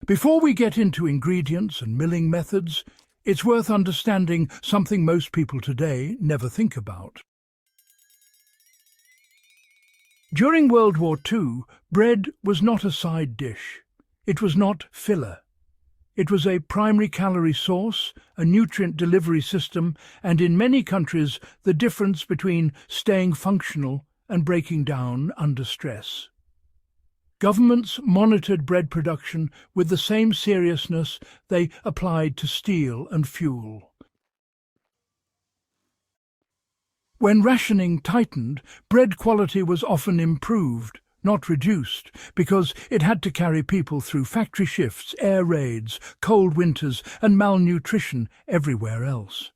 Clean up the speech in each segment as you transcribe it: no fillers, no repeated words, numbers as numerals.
Before we get into ingredients and milling methods, it's worth understanding something most people today never think about. During World War II, bread was not a side dish. It was not filler. It was a primary calorie source, a nutrient delivery system, and in many countries, the difference between staying functional and breaking down under stress. Governments monitored bread production with the same seriousness they applied to steel and fuel. When rationing tightened, bread quality was often improved, not reduced, because it had to carry people through factory shifts, air raids, cold winters, and malnutrition everywhere else.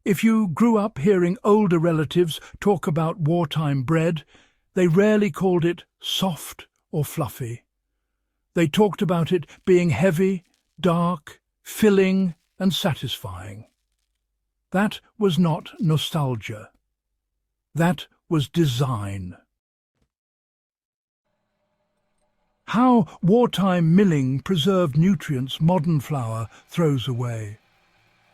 If you grew up hearing older relatives talk about wartime bread, they rarely called it soft or fluffy. They talked about it being heavy, dark, filling, and satisfying. That was not nostalgia. That was design. How wartime milling preserved nutrients modern flour throws away.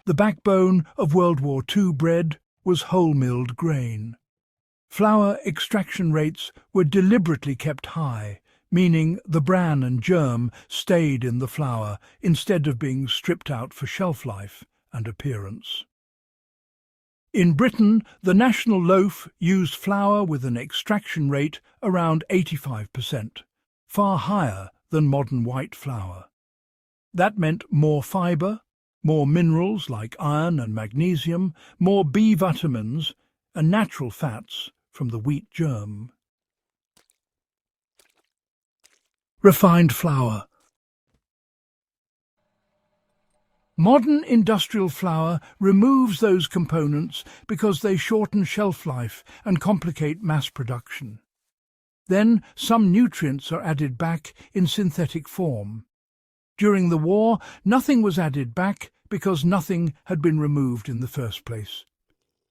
The backbone of World War II bread was whole-milled grain. Flour extraction rates were deliberately kept high, meaning the bran and germ stayed in the flour instead of being stripped out for shelf life and appearance. In Britain, the national loaf used flour with an extraction rate around 85%, far higher than modern white flour. That meant more fibre, more minerals like iron and magnesium, more B vitamins, and natural fats from the wheat germ. Refined flour. Modern industrial flour removes those components because they shorten shelf life and complicate mass production. Then some nutrients are added back in synthetic form. During the war, nothing was added back because nothing had been removed in the first place.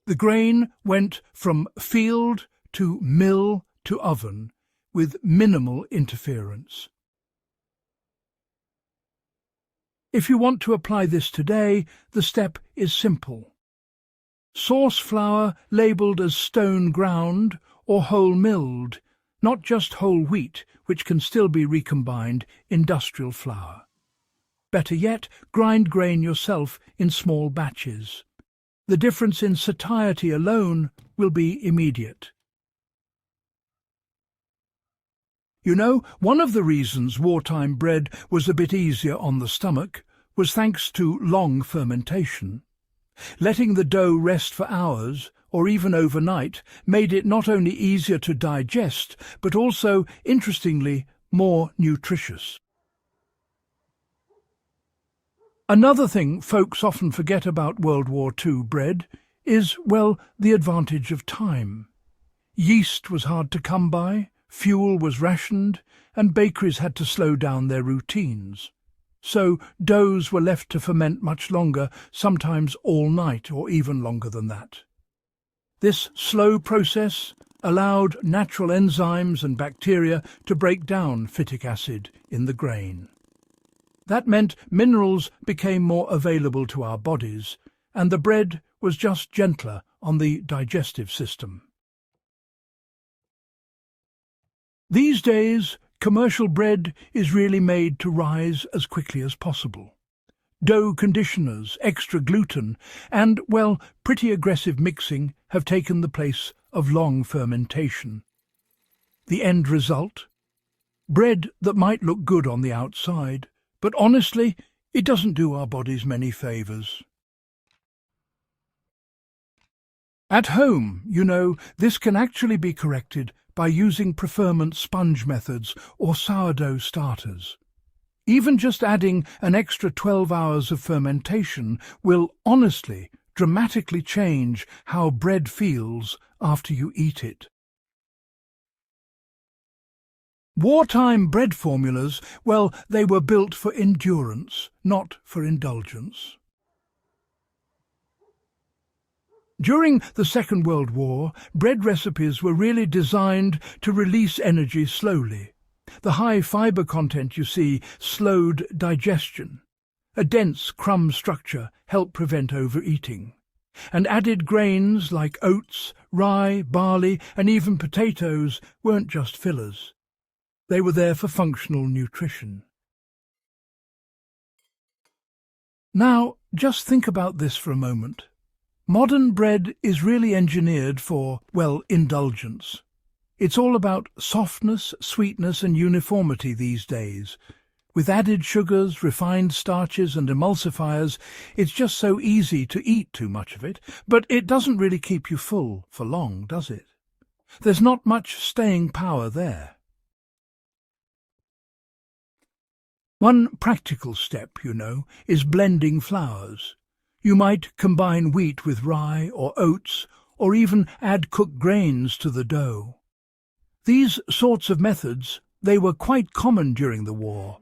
The grain went from field to mill to oven with minimal interference. If you want to apply this today, the step is simple. Source flour labelled as stone ground or whole milled, not just whole wheat, which can still be recombined, industrial flour. Better yet, grind grain yourself in small batches. The difference in satiety alone will be immediate. You know, one of the reasons wartime bread was a bit easier on the stomach was thanks to long fermentation. Letting the dough rest for hours, or even overnight, made it not only easier to digest, but also, interestingly, more nutritious. Another thing folks often forget about World War II bread is, well, the advantage of time. Yeast was hard to come by, fuel was rationed, and bakeries had to slow down their routines. So doughs were left to ferment much longer, sometimes all night or even longer than that. This slow process allowed natural enzymes and bacteria to break down phytic acid in the grain. That meant minerals became more available to our bodies, and the bread was just gentler on the digestive system. These days, commercial bread is really made to rise as quickly as possible. Dough conditioners, extra gluten, and, well, pretty aggressive mixing have taken the place of long fermentation. The end result? Bread that might look good on the outside, but honestly, it doesn't do our bodies many favours. At home, you know, this can actually be corrected by using preferment sponge methods or sourdough starters. Even just adding an extra 12 hours of fermentation will honestly, dramatically change how bread feels after you eat it. Wartime bread formulas, well, they were built for endurance, not for indulgence. During the Second World War, bread recipes were really designed to release energy slowly. The high fibre content, you see, slowed digestion. A dense crumb structure helped prevent overeating. And added grains like oats, rye, barley, and even potatoes weren't just fillers. They were there for functional nutrition. Now, just think about this for a moment. Modern bread is really engineered for, well, indulgence. It's all about softness, sweetness, and uniformity these days. With added sugars, refined starches, and emulsifiers, it's just so easy to eat too much of it, but it doesn't really keep you full for long, does it? There's not much staying power there. One practical step, is blending flours. You might combine wheat with rye or oats, or even add cooked grains to the dough. These sorts of methods, they were quite common during the war,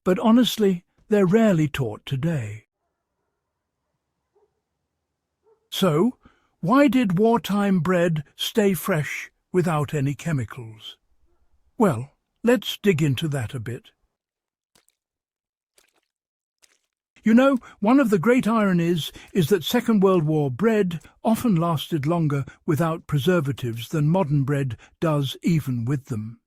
but honestly, they're rarely taught today. So, why did wartime bread stay fresh without any chemicals? Well, let's dig into that a bit. One of the great ironies is that Second World War bread often lasted longer without preservatives than modern bread does even with them.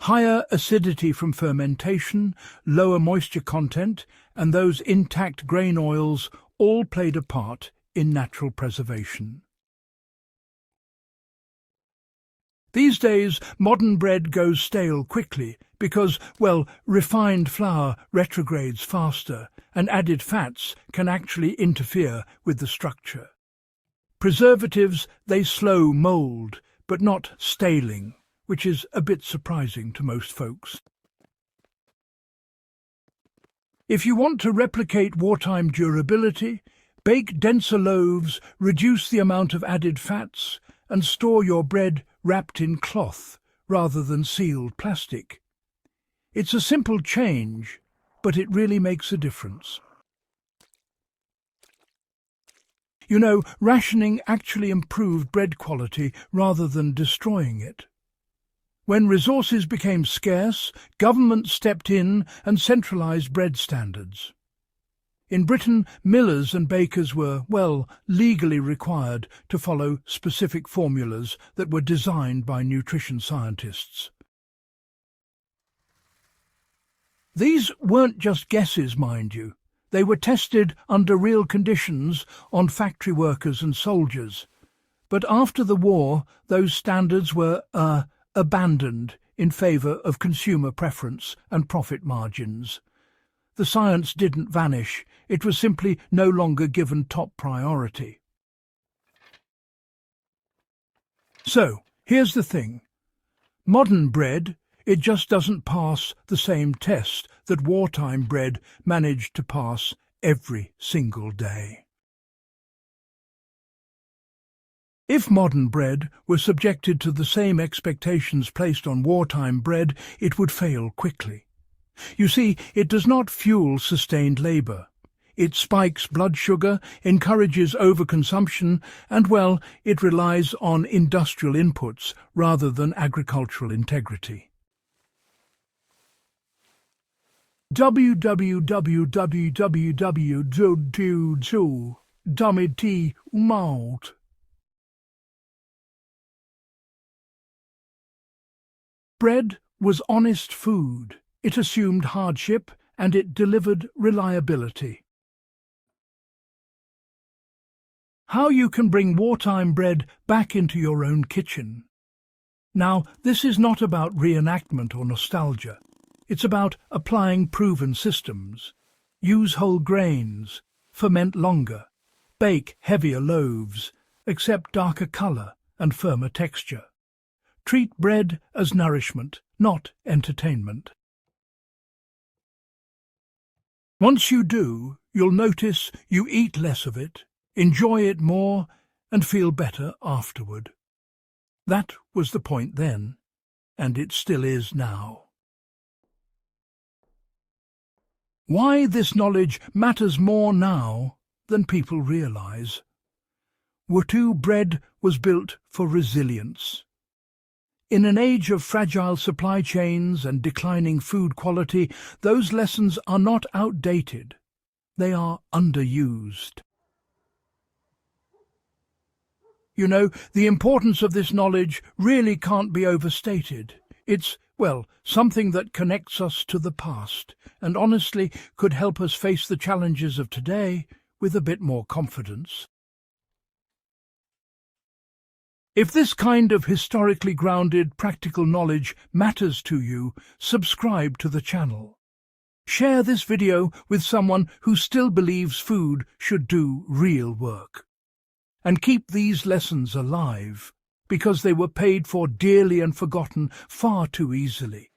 Higher acidity from fermentation, lower moisture content, and those intact grain oils all played a part in natural preservation. These days, modern bread goes stale quickly because, well, refined flour retrogrades faster, and added fats can actually interfere with the structure. Preservatives, they slow mould, but not staling, which is a bit surprising to most folks. If you want to replicate wartime durability, bake denser loaves, reduce the amount of added fats, and store your bread wrapped in cloth rather than sealed plastic. It's a simple change, but it really makes a difference. Rationing actually improved bread quality rather than destroying it. When resources became scarce, governments stepped in and centralised bread standards. In Britain, millers and bakers were, well, legally required to follow specific formulas that were designed by nutrition scientists. These weren't just guesses, mind you. They were tested under real conditions on factory workers and soldiers. But after the war, those standards were, abandoned in favour of consumer preference and profit margins. The science didn't vanish, it was simply no longer given top priority. So, here's the thing. Modern bread, it just doesn't pass the same test that wartime bread managed to pass every single day. If modern bread were subjected to the same expectations placed on wartime bread, it would fail quickly. You see, it does not fuel sustained labour. It spikes blood sugar, encourages overconsumption, and, well, it relies on industrial inputs rather than agricultural integrity. WWII. Bread was honest food. It assumed hardship, and it delivered reliability. How you can bring wartime bread back into your own kitchen. Now, this is not about reenactment or nostalgia. It's about applying proven systems. Use whole grains, ferment longer, bake heavier loaves, accept darker colour and firmer texture. Treat bread as nourishment, not entertainment. Once you do, you'll notice you eat less of it, enjoy it more, and feel better afterward. That was the point then, and it still is now. Why this knowledge matters more now than people realise. WWII bread was built for resilience. In an age of fragile supply chains and declining food quality, those lessons are not outdated. They are underused. You know, the importance of this knowledge really can't be overstated. It's, well, something that connects us to the past and honestly could help us face the challenges of today with a bit more confidence. If this kind of historically grounded, practical knowledge matters to you, subscribe to the channel. Share this video with someone who still believes food should do real work. And keep these lessons alive, because they were paid for dearly and forgotten far too easily.